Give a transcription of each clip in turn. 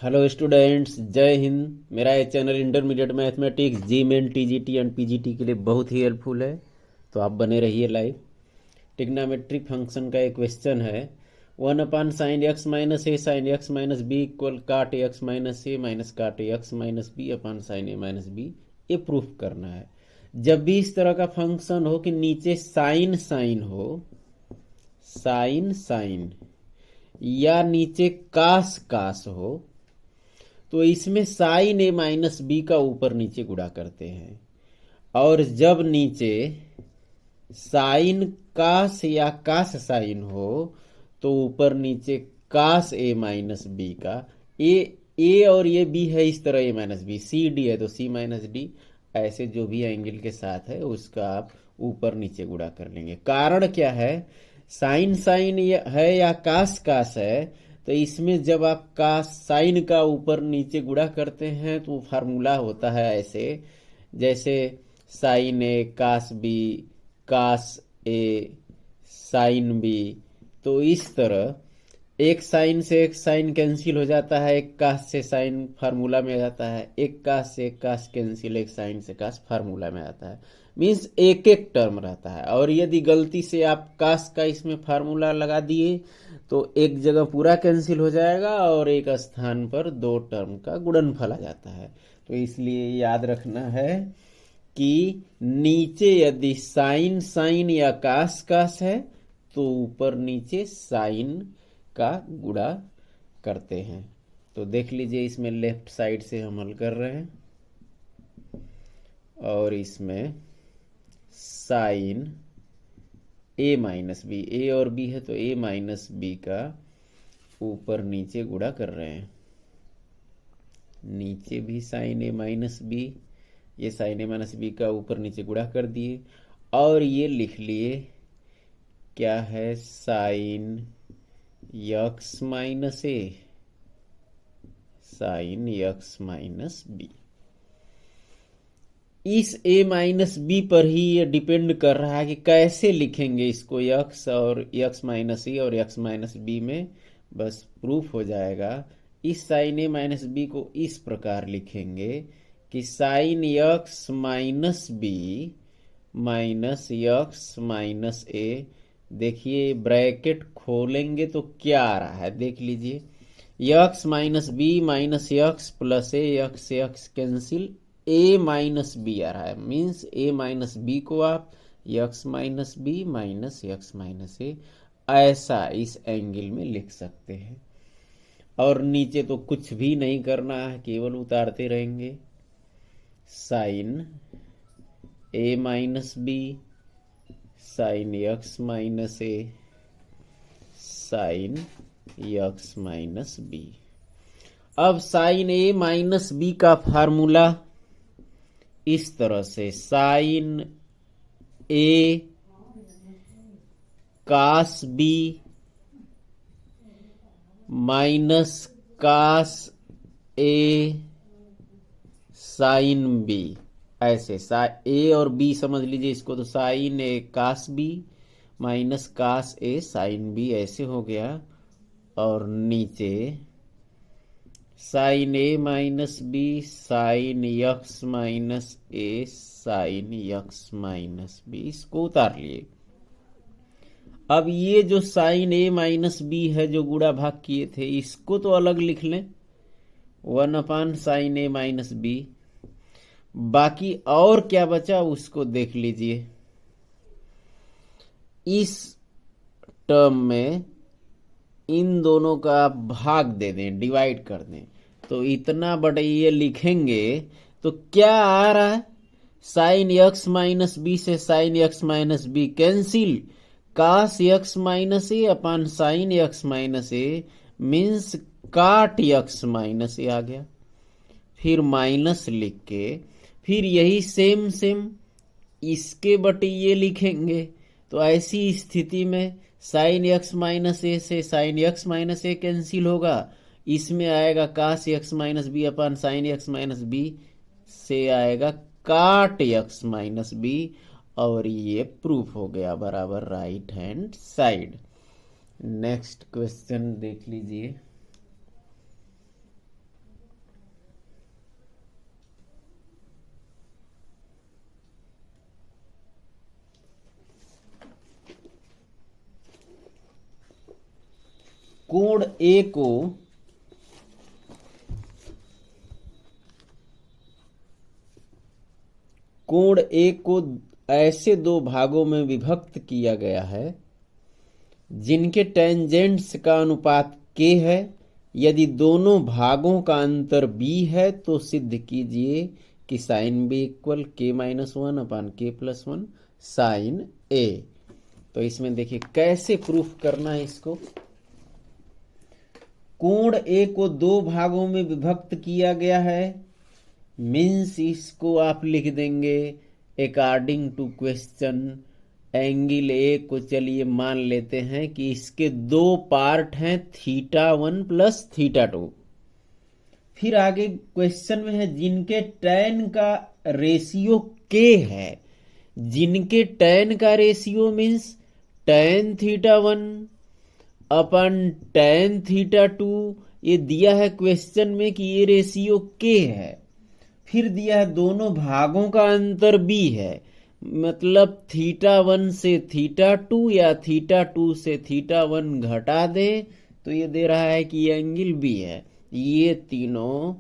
Hello students, जय हिंद। मेरा ये channel intermediate mathematics JEE Main TGT and PGT के लिए बहुत ही हेल्पफुल है, तो आप बने रहिए लाइव। ट्रिग्नोमेट्रिक फंक्शन का एक क्वेश्चन है, 1/sin x - a sin x - b equal काट एक्स माइनस ए माइनस काट x minus b upon sign a minus B. ये प्रूफ करना है। जब भी इस तरह का फंक्शन हो कि नीचे साइन साइन हो, साइन साइन, या नीचे कास कास हो, तो इसमें साइन ए माइनस बी का ऊपर नीचे गुणा करते हैं। और जब नीचे साइन कास या कास साइन हो तो ऊपर नीचे कास ए माइनस बी का। ए और ये बी है, इस तरह ए माइनस बी, सी डी है तो सी माइनस डी, ऐसे जो भी एंगल के साथ है उसका आप ऊपर नीचे गुणा कर लेंगे। कारण क्या है, साइन साइन है या कास कास है, तो इसमें जब आप कास साइन का ऊपर नीचे गुणा करते हैं तो फार्मूला होता है ऐसे, जैसे sign a cos b, cos a sine B. तो इस तरह एक साइन से एक साइन कैंसिल हो जाता है, एक कास से साइन फार्मूला में आ जाता है, एक कास से एक कास कैंसिल, एक साइन से कास फार्मूला में आता है। मीन्स एक एक टर्म रहता है। और यदि गलती से आप कास का इसमें फार्मूला लगा दिए तो एक जगह पूरा कैंसिल हो जाएगा और एक स्थान पर दो टर्म का गुणनफल आ जाता है। तो इसलिए याद रखना है कि नीचे यदि साइन साइन या कास कास है तो ऊपर नीचे साइन का गुणा करते हैं। तो देख लीजिए, इसमें लेफ्ट साइड से हम हल कर रहे हैं और इसमें साइन ए माइनस बी, ए और बी है तो ए माइनस बी का ऊपर नीचे गुणा कर रहे हैं। नीचे भी साइन ए माइनस बी, ये साइन ए माइनस बी का ऊपर नीचे गुणा कर दिए और ये लिख लिए क्या है, sine x minus a, sine x minus B. इस ए माइनस बी पर ही ये डिपेंड कर रहा है कि कैसे लिखेंगे इसको, यक्स और यक्स माइनस ए और यक्स माइनस बी में बस प्रूफ हो जाएगा। इस साइन ए माइनस बी को इस प्रकार लिखेंगे कि sine x minus b minus x minus a. देखिए ब्रैकेट खोलेंगे तो क्या आ रहा है, देख लीजिए, x minus b minus x plus a, x x cancel, a minus b आ रहा है। मीन्स ए माइनस बी को आप x minus b minus x minus a ऐसा इस एंगल में लिख सकते हैं। और नीचे तो कुछ भी नहीं करना है, केवल उतारते रहेंगे। Sine a minus b, sine x minus a, sine x minus b. अब साइन ए माइनस बी का फार्मूला इस तरह से, sine a cos b minus cos a sine b, ऐसे ए और बी समझ लीजिए इसको, तो sine a cos b minus cos a sine b ऐसे हो गया। और नीचे sine a minus b sine x minus a sine x minus b, इसको उतार लिए। अब ये जो साइन ए माइनस बी है जो गुणा भाग किए थे, इसको तो अलग लिख लें, 1/sin ए माइनस बी। बाकी और क्या बचा उसको देख लीजिए। इस टर्म में इन दोनों का आप भाग दे दें, डिवाइड कर दें, तो इतना बड़ा ये लिखेंगे तो क्या आ रहा है, साइन यक्स माइनस बी से sine x minus b cancel, cos x minus a upon sine x minus a, means cot x minus a आ गया। फिर माइनस लिख के फिर यही सेम सेम इसके बटे ये लिखेंगे। तो ऐसी स्थिति में साइन एक्स माइनस ए से साइन एक्स माइनस ए कैंसिल होगा, इसमें आएगा कास एक्स माइनस बी अपन साइन एक्स माइनस बी, से आएगा काट एक्स माइनस बी, और ये प्रूफ हो गया बराबर right hand side. Next question देख लीजिए। कोण ए को ऐसे दो भागों में विभक्त किया गया है जिनके टेंजेंट्स का अनुपात k है। यदि दोनों भागों का अंतर b है तो सिद्ध कीजिए कि sine b equal k-1/k+1 sine a। तो इसमें देखिए कैसे प्रूफ करना है इसको। कोण ए को दो भागों में विभक्त किया गया है, मीन्स इसको आप लिख देंगे according to question. Angle A को चलिए मान लेते हैं कि इसके दो पार्ट हैं θ1 प्लस θ2। फिर आगे क्वेश्चन में है जिनके tan का रेशियो k है। जिनके tan का रेशियो मीन्स tan θ1 अपन tan θ2, ये दिया है क्वेश्चन में कि ये रेशियो k है। फिर दिया है दोनों भागों का अंतर b है, मतलब θ1 से θ2 या θ2 से θ1 घटा दे तो ये दे रहा है कि ये एंगल b है। ये तीनों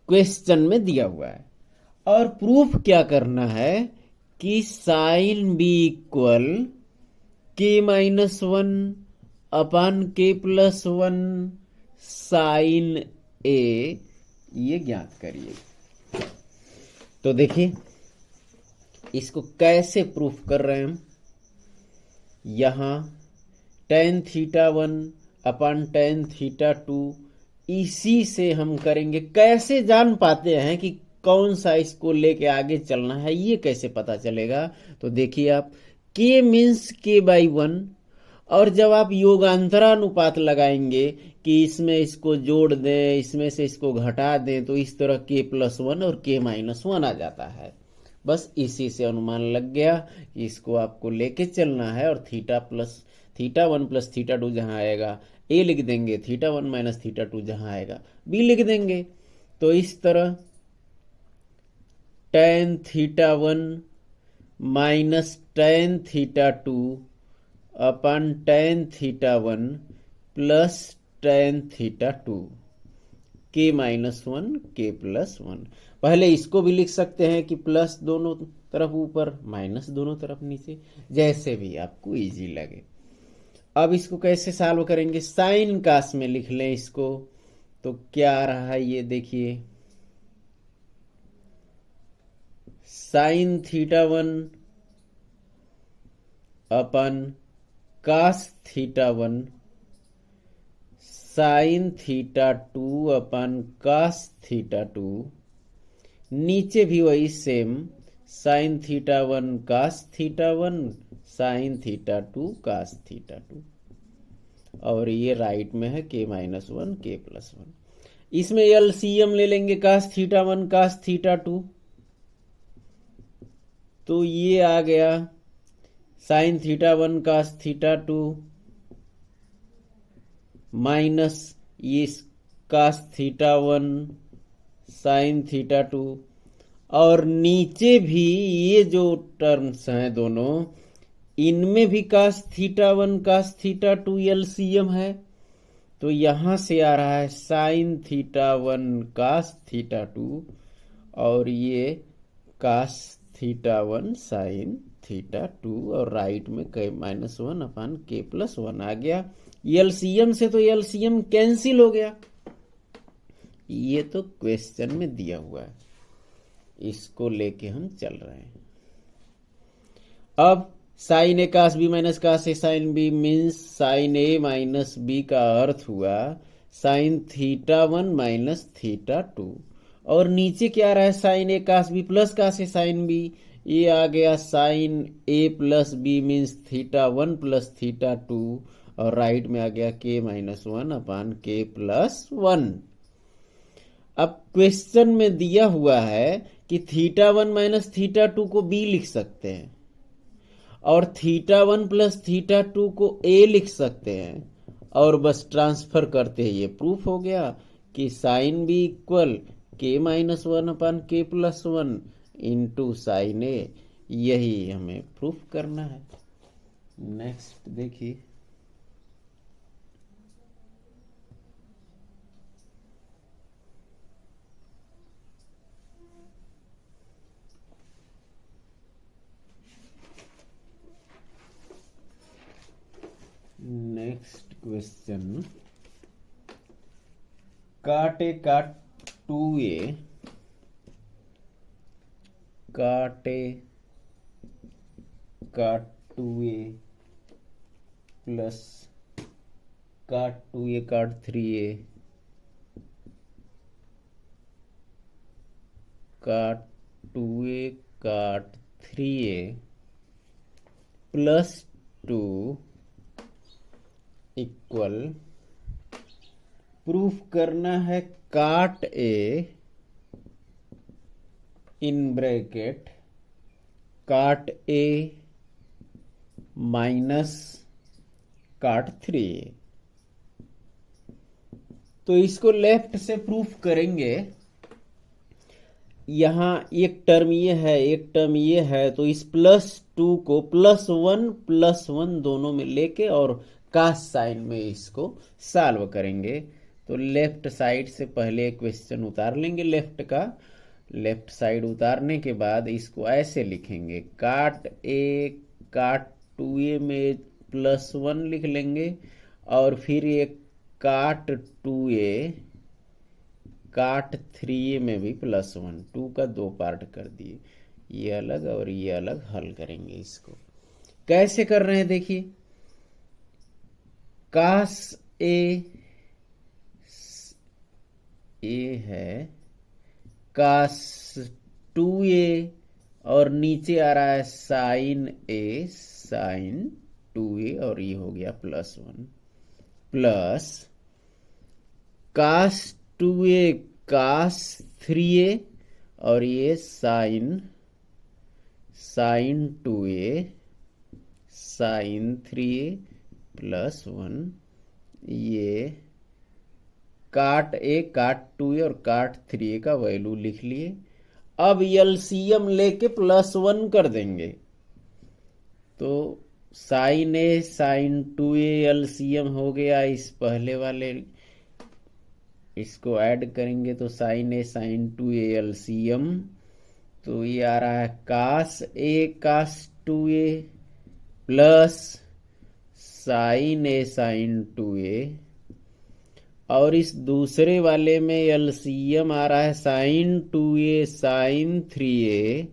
क्वेश्चन में दिया हुआ है। और प्रूफ क्या करना है कि sine b equal k-1/k+1 sine a, ये ज्ञात करिए। तो देखिए इसको कैसे प्रूफ कर रहे हैं हम। यहां tan θ1/tan θ2, इसी से हम करेंगे। कैसे जान पाते हैं कि कौन सा इसको लेके आगे चलना है, ये कैसे पता चलेगा। तो देखिए आप k मीन्स k/1, और जब आप योगांतरानुपात लगाएंगे कि इसमें इसको जोड़ दें, इसमें से इसको घटा दें, तो इस तरह k+1 और k-1 आ जाता है। बस इसी से अनुमान लग गया कि इसको आपको लेके चलना है। और θ1 प्लस θ2 जहां आएगा a लिख देंगे, θ1 माइनस θ2 जहां आएगा b लिख देंगे। तो इस तरह tan θ1 माइनस tan θ2 अपन tan θ1 plus tan θ2 k-1 k+1। पहले इसको भी लिख सकते हैं कि प्लस दोनों तरफ ऊपर, माइनस दोनों तरफ नीचे, जैसे भी आपको इजी लगे। अब इसको कैसे सॉल्व करेंगे, साइन कास में लिख लें इसको। तो क्या आ रहा है ये देखिए, sine θ1 upon cos θ1 sine θ2 upon cos θ2, नीचे भी वही same sine θ1 cos θ1 sine θ2 cos θ2, और ये राइट में है k-1 k+1। इसमें एलसीएम ले लेंगे cos θ1 cos θ2, तो ये आ गया साइन θ1 cos θ2 माइनस ये cos θ1 साइन θ2, और नीचे भी ये जो टर्म्स हैं दोनों, इनमें भी cos θ1 cos θ2 एलसीएम है। तो यहां से आ रहा है साइन θ1 cos θ2, और ये cos θ1 साइन θ2, और राइट में k-1/k+1 आ गया। एलसीएम से तो एलसीएम कैंसिल हो गया। ये तो क्वेश्चन में दिया हुआ है, इसको लेके हम चल रहे हैं। अब sine a cos b minus cos a sine b means sine a minus b का अर्थ हुआ साइन θ1 माइनस θ2, और नीचे क्या रहा है sine a cos b plus cos a sine b, ये आ गया sine a plus b means θ1 plus θ2, और राइट में आ गया k-1/k+1। अब क्वेश्चन में दिया हुआ है कि θ1 माइनस θ2 को b लिख सकते हैं, और θ1 प्लस θ2 को a लिख सकते हैं, और बस ट्रांसफर करते हैं। ये प्रूफ हो गया कि sine b equal k-1/k+1 into sine a। यही हमें प्रूफ करना है। नेक्स्ट देखिए, क्वेश्चन काट ए काट 2a काट ए काट 2a प्लस काट 2a काट 3a काट 2a काट 3a प्लस 2 इक्वल प्रूफ करना है काट ए इन ब्रैकेट काट ए माइनस काट 3a। तो इसको लेफ्ट से प्रूफ करेंगे। यहां एक टर्म ये है, एक टर्म ये है, तो इस +2 को +1 दोनों में लेके और कास साइन में इसको सॉल्व करेंगे। तो लेफ्ट साइड से पहले क्वेश्चन उतार लेंगे लेफ्ट का। लेफ्ट साइड उतारने के बाद इसको ऐसे लिखेंगे, काट ए काट 2a में +1 लिख लेंगे और फिर ये काट 2a काट 3a में भी +1, 2 का 2 पार्ट कर दिए, ये अलग और ये अलग हल करेंगे। इसको कैसे कर रहे हैं देखिए, कास ए है, कास 2a और नीचे आ रहा है साइन ए साइन 2a और ये हो गया +1 प्लस कास 2a कास 3a और ये साइन 2a साइन 3a +1, ये काट ए काट 2a और काट 3a का वैल्यू लिख लिए। अब एलसीएम लेके +1 कर देंगे, तो sine a sine 2a LCM हो गया इस पहले वाले, इसको ऐड करेंगे तो sine a sine 2a LCM, तो ये आ रहा है cos a cos 2a plus sine a sine 2a, और इस दूसरे वाले में एलसीएम आ रहा है साइन 2a साइन 3a,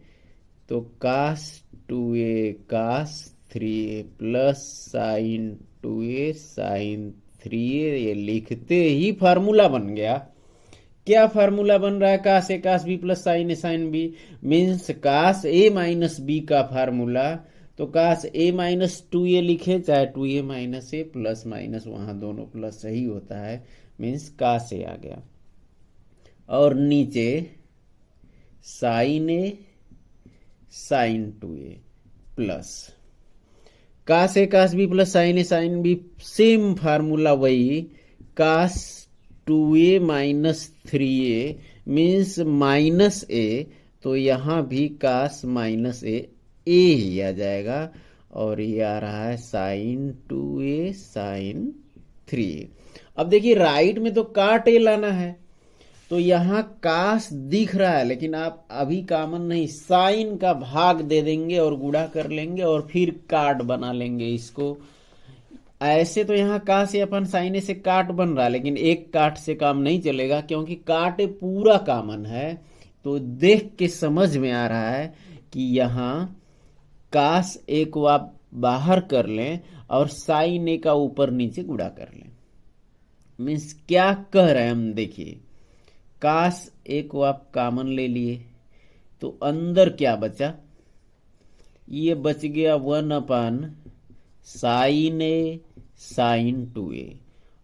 तो cos 2a cos 3a plus sine 2a sine 3a, ये लिखते ही फार्मूला बन गया। क्या फार्मूला बन रहा है, cos a cos b plus sine a sine B, means cos a minus b का फार्मूला। तो कास ए माइनस 2a लिखे, चाहे 2a माइनस ए, प्लस माइनस वहां दोनों प्लस सही होता है, मीन्स कास ए आ गया। और नीचे sine a sine 2a plus cos a cos b plus sine a sine b, same formula वही, cos 2a minus 3a means minus a, तो यहां भी कास माइनस ए ही आ जाएगा, और ये आ रहा है साइन 2a साइन 3a। अब देखिए राइट में तो काट ए लाना है, तो यहां कास दिख रहा है, लेकिन आप अभी कॉमन नहीं, साइन का भाग दे देंगे और गुणा कर लेंगे और फिर काट बना लेंगे इसको। ऐसे तो यहाँ कास से अपन साइन से काट बन रहा है, लेकिन एक काट से काम नहीं चलेगा क्योंकि काट पूरा कॉमन है। तो देख के समझ में आ रहा है कि यहाँ कास ए को आप बाहर कर लें और साइन ए का ऊपर नीचे गुणा कर लें। मीन्स क्या कह रहे हैं हम, देखिए कास ए को आप कॉमन ले लिए तो अंदर क्या बचा, ये बच गया 1 साइन ए साइन 2a,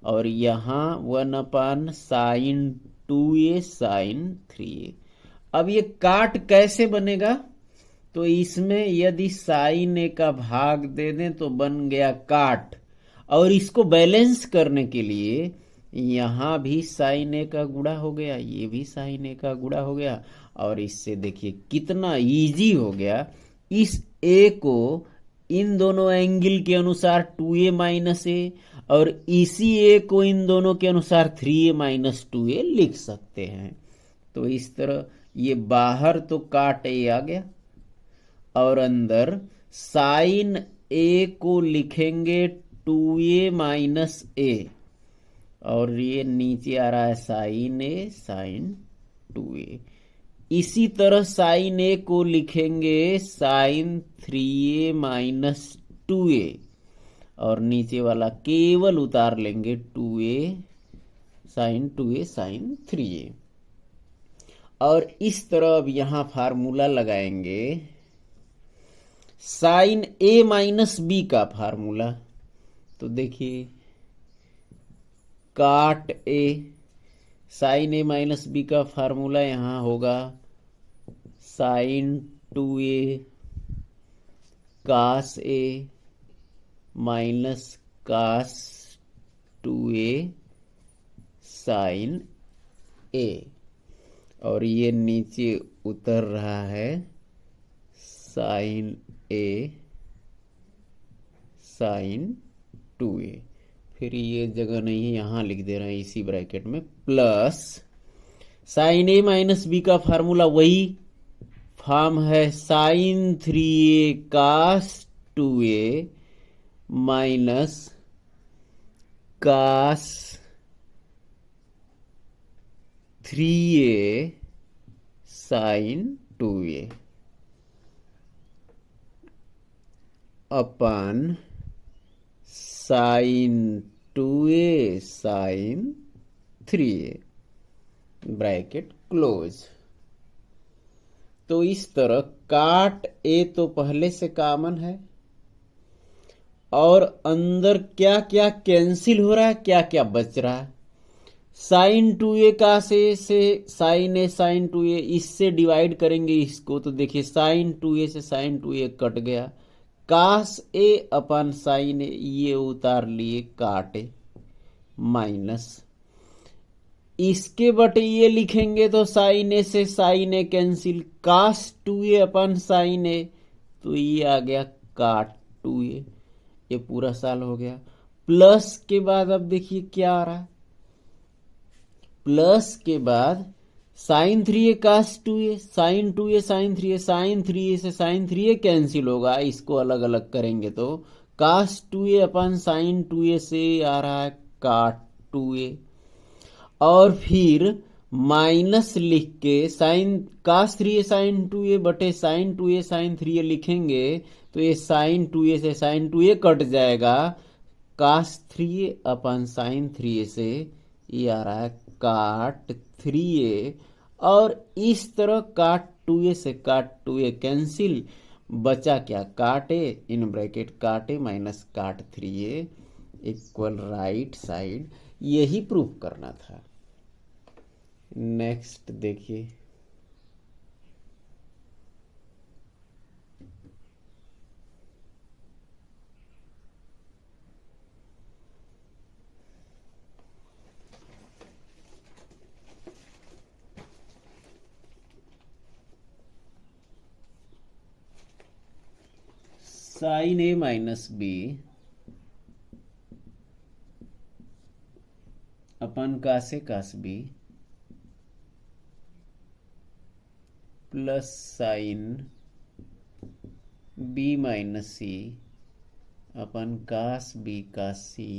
और यहां 1 साइन 2a साइन 3a। अब ये काट कैसे बनेगा, तो इसमें यदि साइन ए का भाग दे दें तो बन गया काट, और इसको बैलेंस करने के लिए यहां भी साइन ए का गुणा हो गया, ये भी साइन ए का गुणा हो गया, और इससे देखिए कितना इजी हो गया। इस ए को इन दोनों एंगल के अनुसार 2a माइनस ए, और इसी ए को इन दोनों के अनुसार 3a माइनस 2a लिख सकते हैं। तो इस तरह ये बाहर तो काट ए आ गया, और अंदर साइन ए को लिखेंगे 2a माइनस ए, और ये नीचे आ रहा है साइन ए साइन 2a। इसी तरह साइन ए को लिखेंगे साइन 3a माइनस 2a, और नीचे वाला केवल उतार लेंगे 2a साइन 3a। और इस तरह अब यहां फार्मूला लगाएंगे साइन ए माइनस बी का फार्मूला। तो देखिए काट ए, साइन ए माइनस बी का फार्मूला यहां होगा sign 2a cos a minus cos 2a sign ए, और ये नीचे उतर रहा है साइन ए साइन 2a। फिर ये जगह नहीं है, यहां लिख दे रहे हैं इसी ब्रैकेट में, plus sine a minus b का फार्मूला वही फॉर्म है sine 3a cos 2a minus cos 3a sine 2a upon sine 2a sine 3a, bracket close. तो इस तरह काट ए तो पहले से कॉमन है, और अंदर क्या क्या कैंसिल हो रहा है, क्या क्या बच रहा है। साइन 2a का से साइन ए साइन 2a, इससे डिवाइड करेंगे इसको, तो देखिए साइन 2a से साइन 2a कट गया, कास ए अपन साइन ए ये उतार लिए काटे, माइनस इसके बटे ये लिखेंगे तो साइन ए से साइन ए कैंसिल, कास 2a अपन साइन ए, तो ये आ गया काट 2a, ये पूरा साल हो गया। प्लस के बाद अब देखिए क्या आ रहा है, प्लस के बाद sine 3a cos 2a, sine 2a sine 3a, sine 3a से साइन 3a कैंसिल होगा, इसको अलग अलग करेंगे तो cos 2a upon sine 2a से आ रहा है काट 2a, और फिर माइनस लिख के साइन कास 3a साइन 2a बटे साइन 2a साइन 3a लिखेंगे, तो ये साइन 2a से साइन 2a कट जाएगा, कास 3a अपन साइन 3a से ये आ रहा है काट 3a, और इस तरह काट 2a से काट 2a कैंसिल, बचा क्या काटे, इन ब्रैकेट काटे minus cot 3a equal right side. यही प्रूफ करना था। नेक्स्ट देखिए, sine a minus b upon कासे cos b plus sine b minus c upon cos b cos c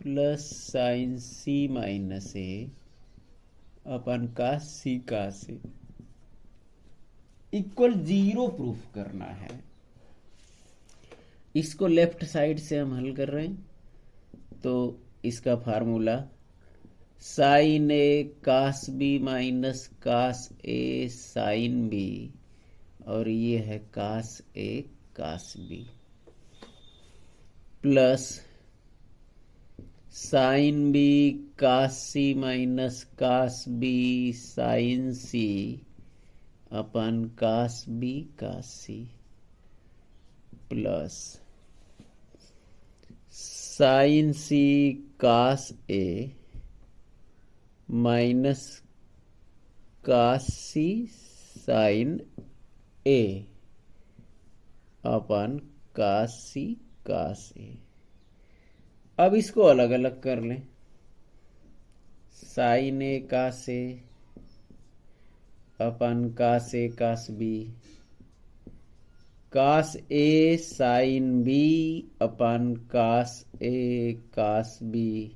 plus sine c minus a upon cos c cos a equal 0 proof करना है। इसको left side से हम हल कर रहे हैं, तो इसका formula sine a cos b minus cos a sine b, और ये है cos a cos b, plus sine b cos c minus cos b sine c upon cos b cos c, plus sine c cos a minus cos c sine a upon cos c cos a. अब इसको अलग अलग कर लें, sine a cos a upon cos a cos b cos a sine b upon cos a cos B.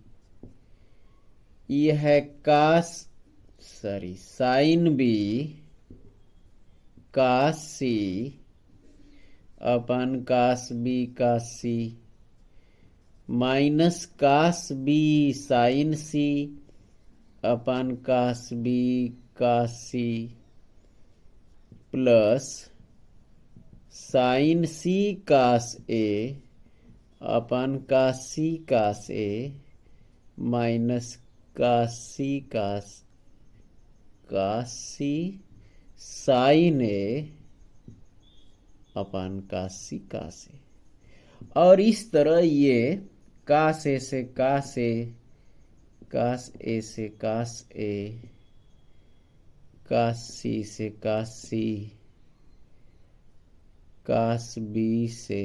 ये है sign b cos C upon cos b cos c, minus cos b sine c upon cos b cos c, plus sine c cos a upon cos c cos a, minus cos C C sine a upon cos c cos ए। और इस तरह ये कास ए से कास a, cos ए से कास a, कास सी से कास c, cos B से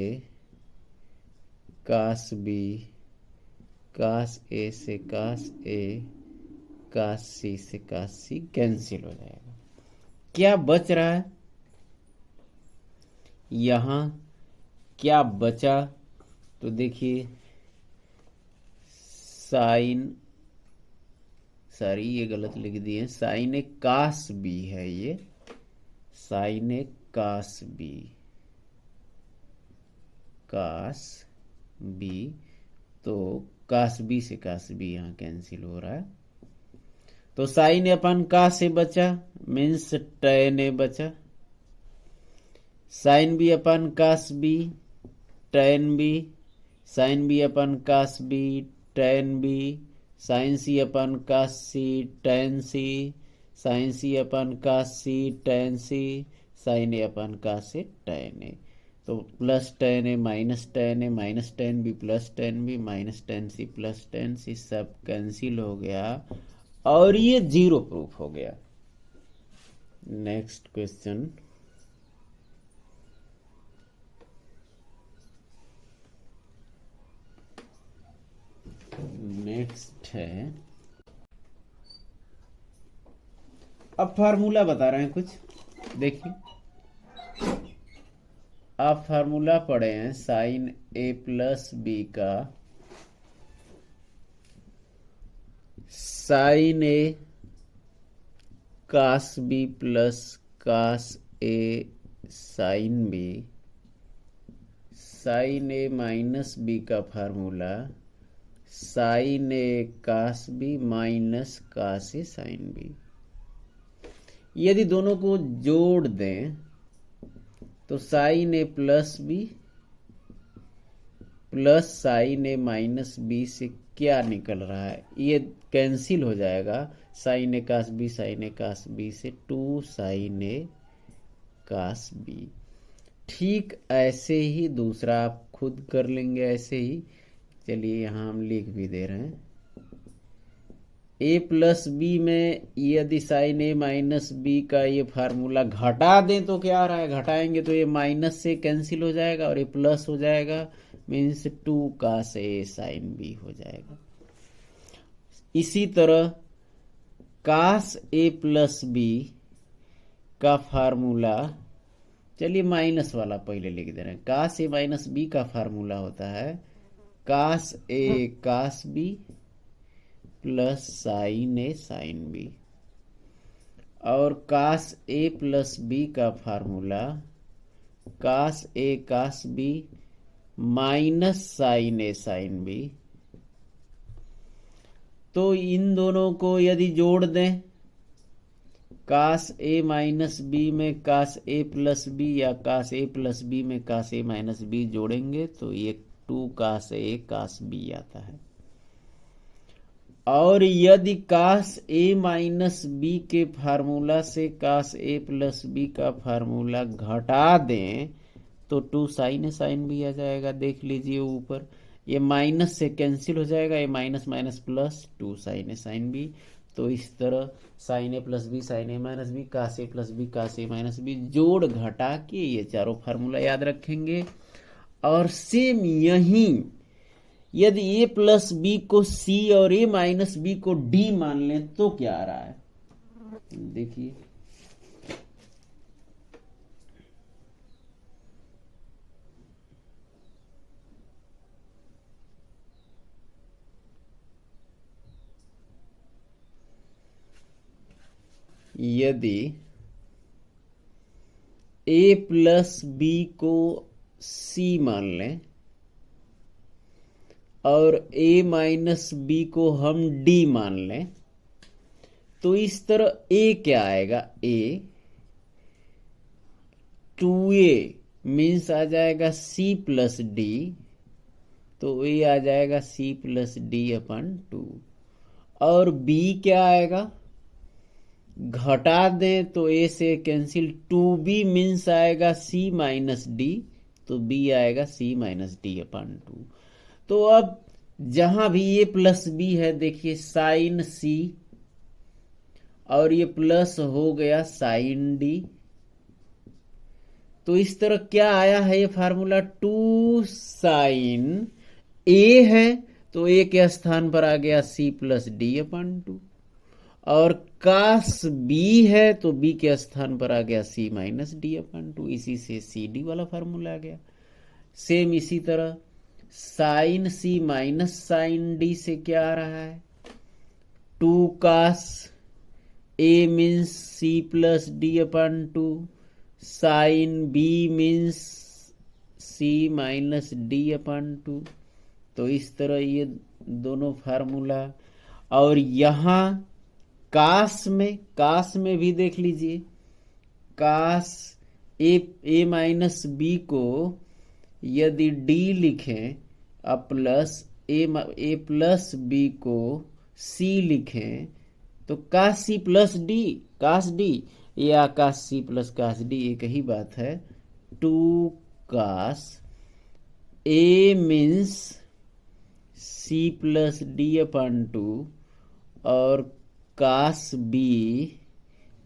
कास b, cos ए से कास a, कास सी से कास सी कैंसिल हो जाएगा। क्या बच रहा है यहां? क्या बचा? तो देखिए ये गलत लिख दिए, साइन ए कास बी है, ये sign a cos b, cos B, तो कास बी से कास बी यहां कैंसिल हो रहा है। तो साइन ए अपन कास ए बचा, मीन्स टैन ए बचा, sine b upon cos b tan b, sine b upon cos b tan b, sine c upon cos c tan c, sine c upon cos c tan c, sine a upon cos a tan a. तो plus tan a minus tan a, minus tan b plus tan b, minus tan c plus tan c, सब cancel हो गया और ये zero proof हो गया। Next question, next है, अब फार्मूला बता रहे हैं कुछ। देखिए आप फार्मूला पढ़े हैं साइन ए प्लस बी का, sign a cos b plus cos a sine B, sign a minus b का formula sine a cos b minus cos a sine B. यदि दोनों को जोड़ दें तो sine A plus B plus sine a minus b से क्या निकल रहा है? ये कैंसिल हो जाएगा, साइन ए कास बी से 2 साइन ए कास बी। ठीक ऐसे ही दूसरा आप खुद कर लेंगे ऐसे ही। चलिए यहां हम लिख भी दे रहे हैं, ए प्लस बी में यदि साइन ए माइनस बी का ये फार्मूला घटा दें तो क्या आ रहा है? घटाएंगे तो ये माइनस से कैंसिल हो जाएगा और ये प्लस हो जाएगा, means 2 cos a sine B हो जाएगा। इसी तरह कास ए प्लस बी का फार्मूला, चलिए माइनस वाला पहले लिख दे रहे हैं, कास ए माइनस बी का फार्मूला होता है cos a cos b plus sine a sine b, और कास ए प्लस बी का formula cos a cos b minus sign a sine B. तो इन दोनों को यदि जोड़ दें, कास ए माइनस बी में कास ए प्लस बी या कास ए प्लस बी में कास ए माइनस बी जोड़ेंगे तो ये 2 कास ए कास बी आता है। और यदि कास ए माइनस बी के फार्मूला से कास ए प्लस बी का फार्मूला घटा दें तो 2 साइन ए साइन बी आ जाएगा। देख लीजिए ऊपर, ये माइनस से कैंसिल हो जाएगा, ये minus minus plus 2 sign a sine B. तो इस तरह sign A plus B sign a minus B, cos A plus B cos a minus B, जोड़ घटा के ये चारों फार्मूला याद रखेंगे। और सेम यही यदि ए प्लस बी को सी और ए माइनस बी को डी मान लें तो क्या आ रहा है? देखिए यदि a प्लस बी को c मान लें और a माइनस बी को हम d मान लें, तो इस तरह a क्या आएगा, a 2a मीन्स आ जाएगा c प्लस डी, तो a आ जाएगा c प्लस डी अपन 2। और b क्या आएगा, घटा दें तो a से कैंसिल, 2b मीन्स आएगा c माइनस डी, तो b आएगा c माइनस डी अपन 2। तो अब जहां भी a प्लस बी है, देखिए साइन c और ये प्लस हो गया साइन डी, तो इस तरह क्या आया है ये फार्मूला, 2 साइन a है तो a के स्थान पर आ गया c प्लस डी अपन 2, और कास b है तो b के स्थान पर आ गया c माइनस डी अपन 2, इसी से सी डी वाला फार्मूला आ गया। सेम इसी तरह sine c minus sine d से क्या आ रहा है, 2 cos a means c plus d upon 2, sine b means c minus d upon 2, तो इस तरह ये दोनों फार्मूला। और यहां कास में भी देख लीजिए, कास ए माइनस बी को यदि डी लिखें और प्लस ए प्लस बी को सी लिखें, तो कास सी प्लस डी कास डी या कास सी प्लस कास डी एक ही बात है। 2 कास ए means C plus d upon 2 और कास बी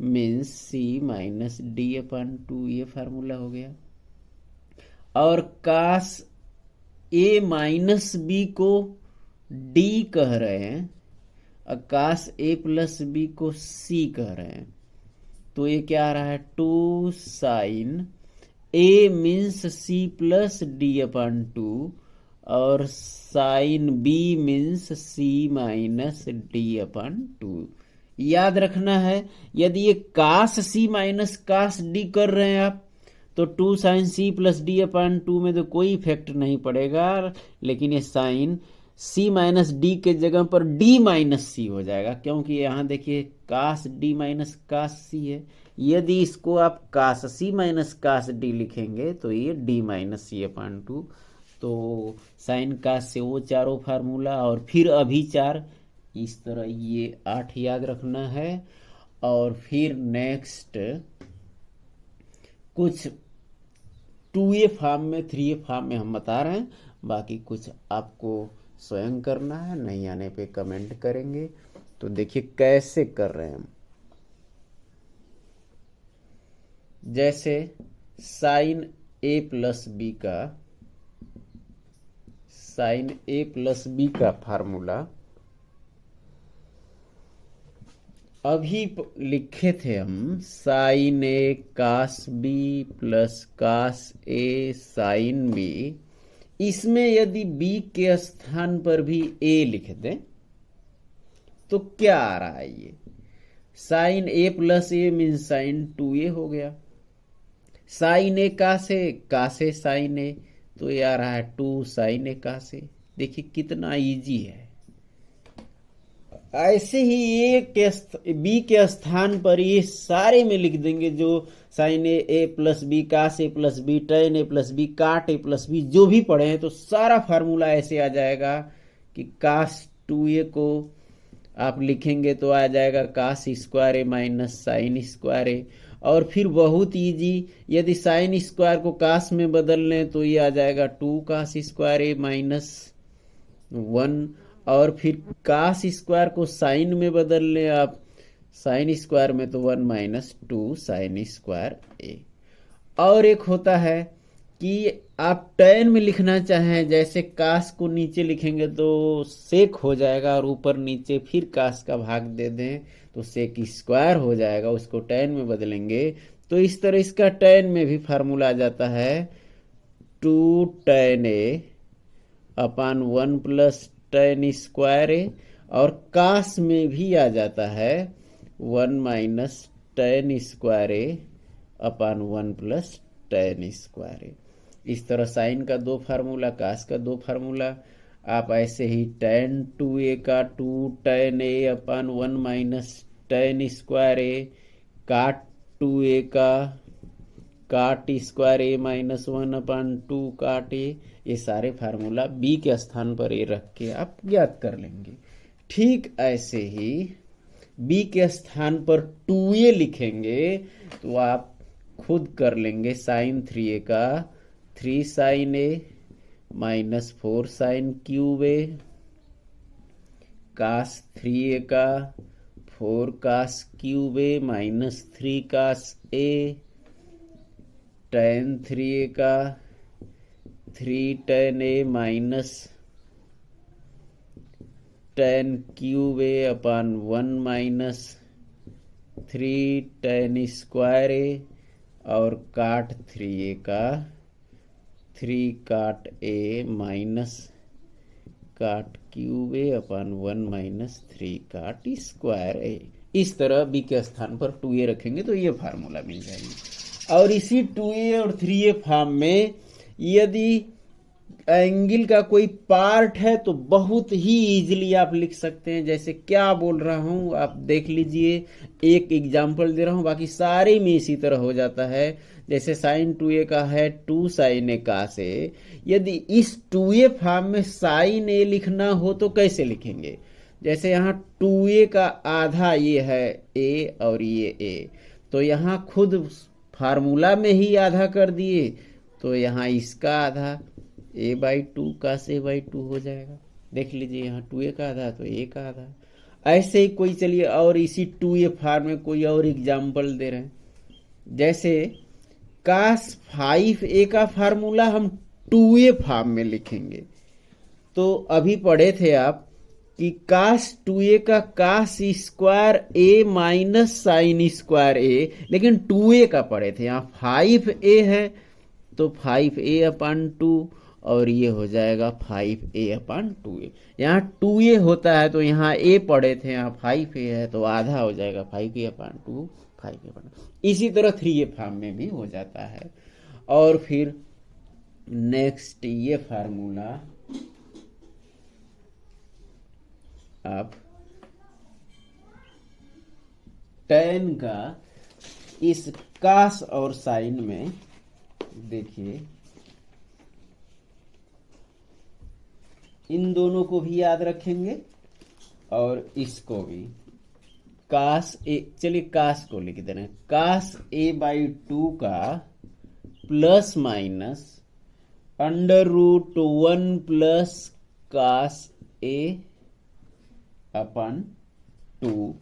मीन्स सी माइनस डी अपन 2, ये फार्मूला हो गया। और कास ए माइनस बी को डी कह रहे हैं और कास ए प्लस बी को सी कह रहे हैं, तो ये क्या आ रहा है, 2 साइन ए means C plus d upon 2 और साइन बी मीन्स सी माइनस डी अपन 2। याद रखना है, यदि ये कास सी माइनस कास डी कर रहे हैं आप, तो 2 sign C plus d upon 2 में तो कोई इफेक्ट नहीं पड़ेगा, लेकिन ये साइन सी माइनस डी के जगह पर डी माइनस सी हो जाएगा, क्योंकि यहां देखिए कास डी माइनस कास सी है। यदि इसको आप कास सी माइनस कास डी लिखेंगे तो ये डी माइनस सी अपन 2, तो साइन कास से वो चारों फार्मूला और फिर अभिचार, इस तरह ये 8 याद रखना है। और फिर नेक्स्ट कुछ 2a फॉर्म में 3a फॉर्म में हम बता रहे हैं, बाकी कुछ आपको स्वयं करना है, नहीं आने पे कमेंट करेंगे। तो देखिए कैसे कर रहे हैं हम, जैसे साइन a प्लस बी का फार्मूला अभी लिखे थे हम, sign a cos b plus cos a sine B. इसमें यदि बी के स्थान पर भी ए लिख दें तो क्या आ रहा है, ये साइन ए प्लस ए मीन्स साइन 2a हो गया। साइन ए कासे साइन ए, तो ये आ रहा है 2 साइन ए कासे। देखिए कितना इजी है। ऐसे ही ए बी के स्थान पर ये सारे में लिख देंगे, जो साइन ए प्लस बी कास ए प्लस बी टेन ए प्लस बी काट ए प्लस बी जो भी पढ़े हैं, तो सारा फार्मूला ऐसे आ जाएगा कि कास 2a को आप लिखेंगे तो आ जाएगा कास square A minus sine square a. और फिर बहुत इजी, यदि साइन स्क्वायर को कास में बदल लें तो ये आ जाएगा 2 कास स्क्वायर ए माइनस 1, और फिर कास स्क्वायर को साइन में बदल लें आप साइन स्क्वायर में, तो 1 माइनस 2 साइन स्क्वायर ए। और एक होता है कि आप टैन में लिखना चाहें, जैसे कास को नीचे लिखेंगे तो सेक हो जाएगा और ऊपर नीचे फिर कास का भाग दे दें तो सेक स्क्वायर हो जाएगा, उसको टैन में बदलेंगे तो इस तरह इसका टैन में भी फार्मूला आ जाता है 2 tan A upon 1 plus tan square a, और कास में भी आ जाता है 1 माइनस tan स्क्वायर ए अपान 1 प्लस tan स्क्वायर ए। इस तरह साइन का 2 फार्मूला, कास का 2 फार्मूला। आप ऐसे ही tan 2a का 2 tan a upon 1 minus tan square a, cot 2a का काट स्क्वायर ए माइनस 1 अपान 2 काट ए, ये सारे फार्मूला b के स्थान पर ए रख के आप ज्ञात कर लेंगे। ठीक ऐसे ही b के स्थान पर 2a लिखेंगे तो आप खुद कर लेंगे साइन 3a का 3 sine a minus 4 sine cube a, cos 3a का 4 cos cube a minus 3 cos a, tan 3a का 3 tan a minus tan cube a upon 1 minus 3 tan square a, और काट 3a का 3 cot a minus cot cube a upon 1 minus 3 cot square ए। इस तरह b के स्थान पर 2a रखेंगे तो ये फार्मूला मिल जाएंगे। और इसी 2a और 3a फॉर्म में यदि एंगल का कोई पार्ट है तो बहुत ही इजीली आप लिख सकते हैं। जैसे क्या बोल रहा हूं आप देख लीजिए, एक एग्जांपल दे रहा हूं, बाकी सारे में इसी तरह हो जाता है। जैसे साइन 2a का है 2 साइन ए कास ए, यदि इस 2a फॉर्म में साइन ए लिखना हो तो कैसे लिखेंगे? जैसे यहाँ 2a का आधा ये है a और ये a, तो यहाँ खुद फार्मूला में ही आधा कर दिए तो यहाँ इसका आधा a by 2 cos a by 2 हो जाएगा। देख लीजिए यहाँ 2a का आधा तो a का आधा। ऐसे ही कोई, चलिए और इसी 2a फॉर्म में कोई और एग्जाम्पल दे रहे हैं। जैसे कास 5a का फार्मूला हम 2a फॉर्म में लिखेंगे तो अभी पढ़े थे आप कि कास 2a का cos square a minus sine square a, लेकिन 2a का पढ़े थे। यहाँ 5a है तो 5a अपान 2 और ये हो जाएगा 5a अपान 2a। यहाँ 2a होता है तो यहाँ a पढ़े थे, यहाँ 5a है तो आधा हो जाएगा 5a अपान 2 5a अपान 2। इसी तरह 3a फॉर्म में भी हो जाता है। और फिर नेक्स्ट ये फार्मूला आप tan का इस कास और साइन में देखिए, इन दोनों को भी याद रखेंगे और इसको भी। कास ए, चलिए कास को लिख दे रहे हैं, कास a बाई 2 का plus minus under root 1 plus cos a upon 2।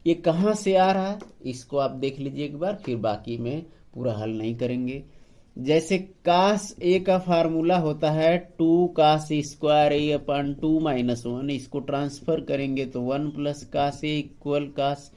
ये कहाँ से आ रहा है इसको आप देख लीजिए एक बार, फिर बाकी में पूरा हल नहीं करेंगे। जैसे कास a का फार्मूला होता है 2 cos square a upon 2 minus 1, इसको ट्रांसफर करेंगे तो 1 plus cos a equal cos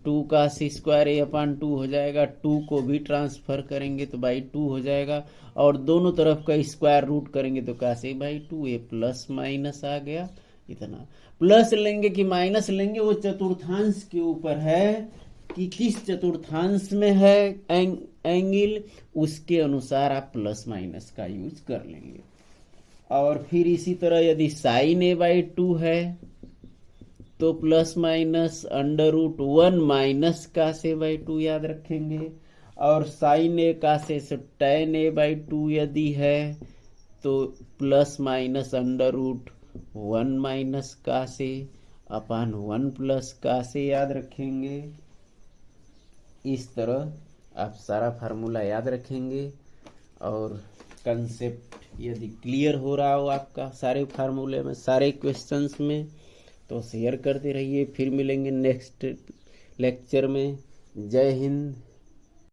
2 cos square a upon 2 हो जाएगा। 2 को भी ट्रांसफर करेंगे तो बाई 2 हो जाएगा, और दोनों तरफ का स्क्वायर रूट करेंगे तो कास a बाई 2, ये प्लस माइनस आ गया। इतना प्लस लेंगे कि माइनस लेंगे वो चतुर्थांश के ऊपर है कि किस चतुर्थांश में है एंगल, उसके अनुसार आप प्लस माइनस का यूज कर लेंगे। और फिर इसी तरह यदि साइन a बाई 2 है तो plus minus under root 1 minus cos a by 2 याद रखेंगे। और साइन a कास a से tan a बाई 2 यदि है तो plus minus under root 1 minus cos a upon 1 plus cos a याद रखेंगे। इस तरह आप सारा फार्मूला याद रखेंगे। और कंसेप्ट यदि क्लियर हो रहा हो आपका सारे फार्मूले में, सारे क्वेश्चंस में, तो शेयर करते रहिए। फिर मिलेंगे नेक्स्ट लेक्चर में। जय हिंद।